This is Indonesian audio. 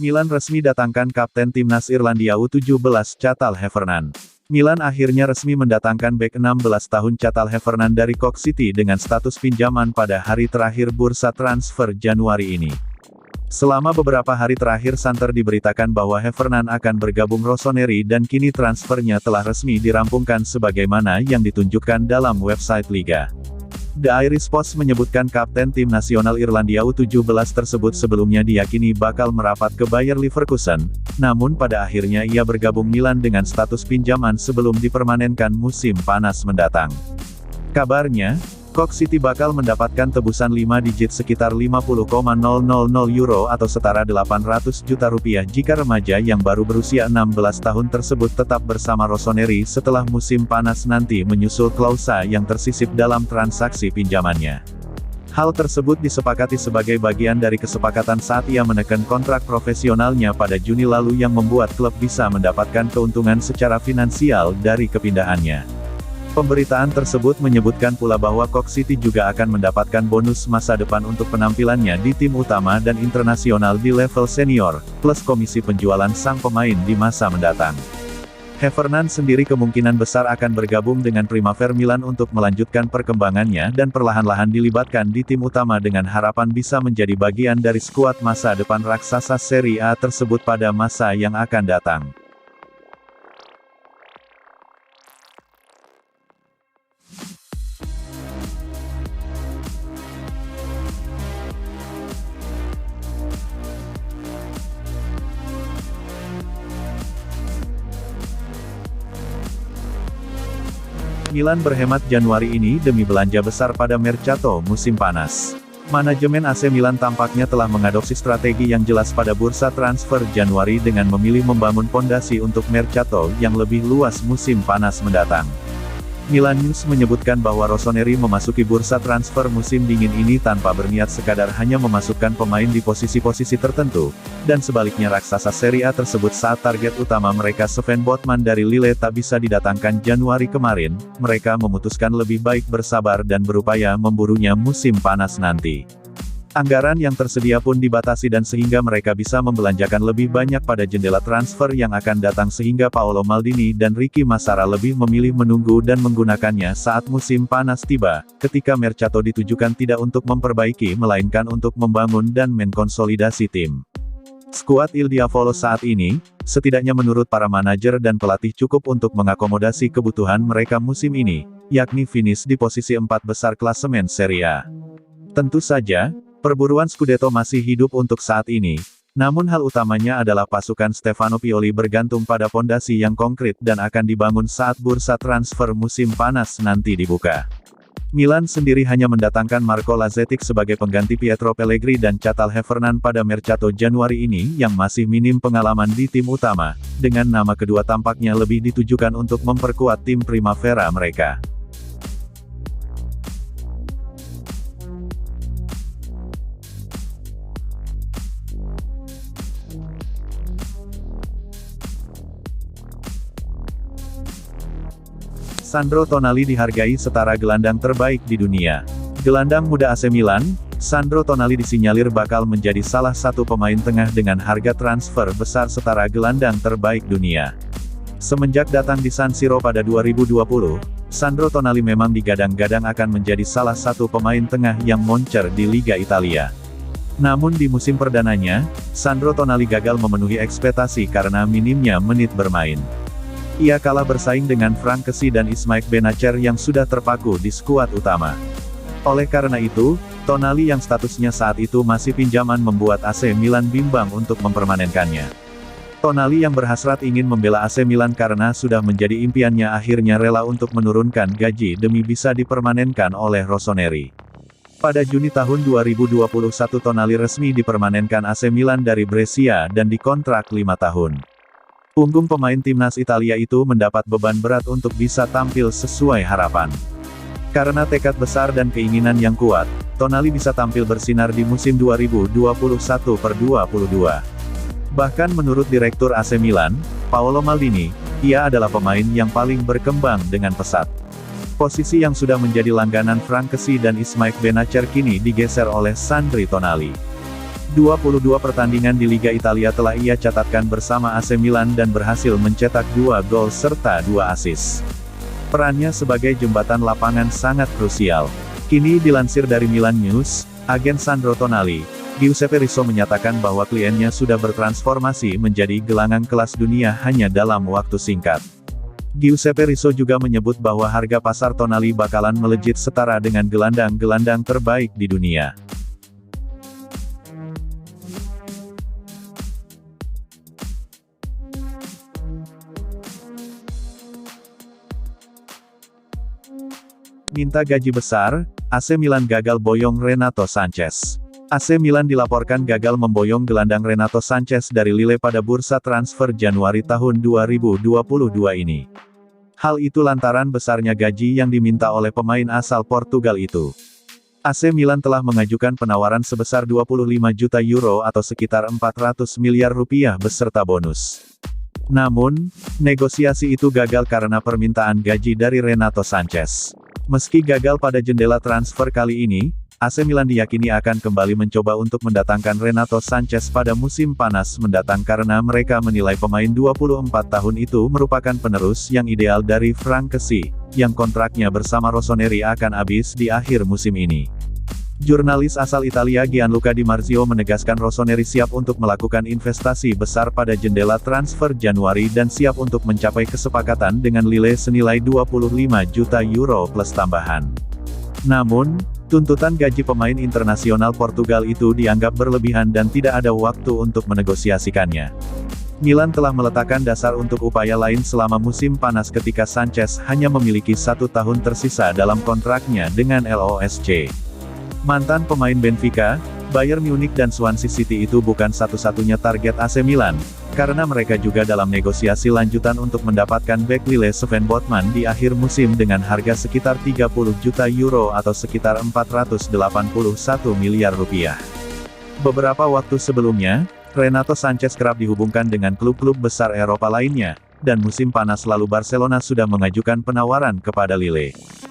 Milan resmi datangkan Kapten Timnas Irlandia U17 Cathal Heffernan. Milan akhirnya resmi mendatangkan bek 16 tahun Cathal Heffernan dari Cork City dengan status pinjaman pada hari terakhir bursa transfer Januari ini. Selama beberapa hari terakhir santer diberitakan bahwa Heffernan akan bergabung Rossoneri dan kini transfernya telah resmi dirampungkan sebagaimana yang ditunjukkan dalam website Liga. The Irish Post menyebutkan Kapten Tim Nasional Irlandia U17 tersebut sebelumnya diyakini bakal merapat ke Bayer Leverkusen, namun pada akhirnya ia bergabung Milan dengan status pinjaman sebelum dipermanenkan musim panas mendatang. Kabarnya, Cork City bakal mendapatkan tebusan 5 digit sekitar 50,000 euro atau setara 800 juta rupiah jika remaja yang baru berusia 16 tahun tersebut tetap bersama Rossoneri setelah musim panas nanti menyusul klausa yang tersisip dalam transaksi pinjamannya. Hal tersebut disepakati sebagai bagian dari kesepakatan saat ia menekan kontrak profesionalnya pada Juni lalu yang membuat klub bisa mendapatkan keuntungan secara finansial dari kepindahannya. Pemberitaan tersebut menyebutkan pula bahwa Cork City juga akan mendapatkan bonus masa depan untuk penampilannya di tim utama dan internasional di level senior, plus komisi penjualan sang pemain di masa mendatang. Heffernan sendiri kemungkinan besar akan bergabung dengan Primavera Milan untuk melanjutkan perkembangannya dan perlahan-lahan dilibatkan di tim utama dengan harapan bisa menjadi bagian dari skuad masa depan raksasa Serie A tersebut pada masa yang akan datang. Milan berhemat Januari ini demi belanja besar pada Mercato musim panas. Manajemen AC Milan tampaknya telah mengadopsi strategi yang jelas pada bursa transfer Januari dengan memilih membangun pondasi untuk Mercato yang lebih luas musim panas mendatang. Milan News menyebutkan bahwa Rossoneri memasuki bursa transfer musim dingin ini tanpa berniat sekadar hanya memasukkan pemain di posisi-posisi tertentu, dan sebaliknya raksasa Serie A tersebut saat target utama mereka Sven Botman dari Lille tak bisa didatangkan Januari kemarin, mereka memutuskan lebih baik bersabar dan berupaya memburunya musim panas nanti. Anggaran yang tersedia pun dibatasi dan sehingga mereka bisa membelanjakan lebih banyak pada jendela transfer yang akan datang sehingga Paolo Maldini dan Ricky Massara lebih memilih menunggu dan menggunakannya saat musim panas tiba, ketika Mercato ditujukan tidak untuk memperbaiki melainkan untuk membangun dan menkonsolidasi tim. Skuad Il Diavolo saat ini, setidaknya menurut para manajer dan pelatih cukup untuk mengakomodasi kebutuhan mereka musim ini, yakni finish di posisi 4 besar klasemen Serie A. Tentu saja, perburuan Scudetto masih hidup untuk saat ini, namun hal utamanya adalah pasukan Stefano Pioli bergantung pada pondasi yang konkret dan akan dibangun saat bursa transfer musim panas nanti dibuka. Milan sendiri hanya mendatangkan Marco Lazetic sebagai pengganti Pietro Pellegrini dan Cathal Heffernan pada Mercato Januari ini yang masih minim pengalaman di tim utama, dengan nama kedua tampaknya lebih ditujukan untuk memperkuat tim Primavera mereka. Sandro Tonali dihargai setara gelandang terbaik di dunia. Gelandang muda AC Milan, Sandro Tonali disinyalir bakal menjadi salah satu pemain tengah dengan harga transfer besar setara gelandang terbaik dunia. Semenjak datang di San Siro pada 2020, Sandro Tonali memang digadang-gadang akan menjadi salah satu pemain tengah yang moncer di Liga Italia. Namun di musim perdananya, Sandro Tonali gagal memenuhi ekspektasi karena minimnya menit bermain. Ia kalah bersaing dengan Frank Kessie dan Ismaik Benacer yang sudah terpaku di skuad utama. Oleh karena itu, Tonali yang statusnya saat itu masih pinjaman membuat AC Milan bimbang untuk mempermanenkannya. Tonali yang berhasrat ingin membela AC Milan karena sudah menjadi impiannya akhirnya rela untuk menurunkan gaji demi bisa dipermanenkan oleh Rossoneri. Pada Juni tahun 2021 Tonali resmi dipermanenkan AC Milan dari Brescia dan dikontrak 5 tahun. Punggung pemain timnas Italia itu mendapat beban berat untuk bisa tampil sesuai harapan. Karena tekad besar dan keinginan yang kuat, Tonali bisa tampil bersinar di musim 2021-22. Bahkan menurut Direktur AC Milan, Paolo Maldini, ia adalah pemain yang paling berkembang dengan pesat. Posisi yang sudah menjadi langganan Frank Kessie dan Ismaik Benacer kini digeser oleh Sandri Tonali. 22 pertandingan di Liga Italia telah ia catatkan bersama AC Milan dan berhasil mencetak 2 gol serta 2 assist. Perannya sebagai jembatan lapangan sangat krusial. Kini dilansir dari Milan News, agen Sandro Tonali, Giuseppe Rizzo menyatakan bahwa kliennya sudah bertransformasi menjadi gelandang kelas dunia hanya dalam waktu singkat. Giuseppe Rizzo juga menyebut bahwa harga pasar Tonali bakalan melejit setara dengan gelandang-gelandang terbaik di dunia. Minta gaji besar, AC Milan gagal boyong Renato Sanches. AC Milan dilaporkan gagal memboyong gelandang Renato Sanches dari Lille pada bursa transfer Januari tahun 2022 ini. Hal itu lantaran besarnya gaji yang diminta oleh pemain asal Portugal itu. AC Milan telah mengajukan penawaran sebesar 25 juta euro atau sekitar 400 miliar rupiah beserta bonus. Namun, negosiasi itu gagal karena permintaan gaji dari Renato Sanches. Meski gagal pada jendela transfer kali ini, AC Milan diyakini akan kembali mencoba untuk mendatangkan Renato Sanches pada musim panas mendatang karena mereka menilai pemain 24 tahun itu merupakan penerus yang ideal dari Frank Kessie, yang kontraknya bersama Rossoneri akan habis di akhir musim ini. Jurnalis asal Italia Gianluca Di Marzio menegaskan Rossoneri siap untuk melakukan investasi besar pada jendela transfer Januari dan siap untuk mencapai kesepakatan dengan Lille senilai 25 juta euro plus tambahan. Namun, tuntutan gaji pemain internasional Portugal itu dianggap berlebihan dan tidak ada waktu untuk menegosiasikannya. Milan telah meletakkan dasar untuk upaya lain selama musim panas ketika Sanches hanya memiliki 1 tahun tersisa dalam kontraknya dengan LOSC. Mantan pemain Benfica, Bayern Munich dan Swansea City itu bukan satu-satunya target AC Milan, karena mereka juga dalam negosiasi lanjutan untuk mendapatkan bek Lille Sven Botman di akhir musim dengan harga sekitar 30 juta euro atau sekitar 481 miliar rupiah. Beberapa waktu sebelumnya, Renato Sanches kerap dihubungkan dengan klub-klub besar Eropa lainnya, dan musim panas lalu Barcelona sudah mengajukan penawaran kepada Lille.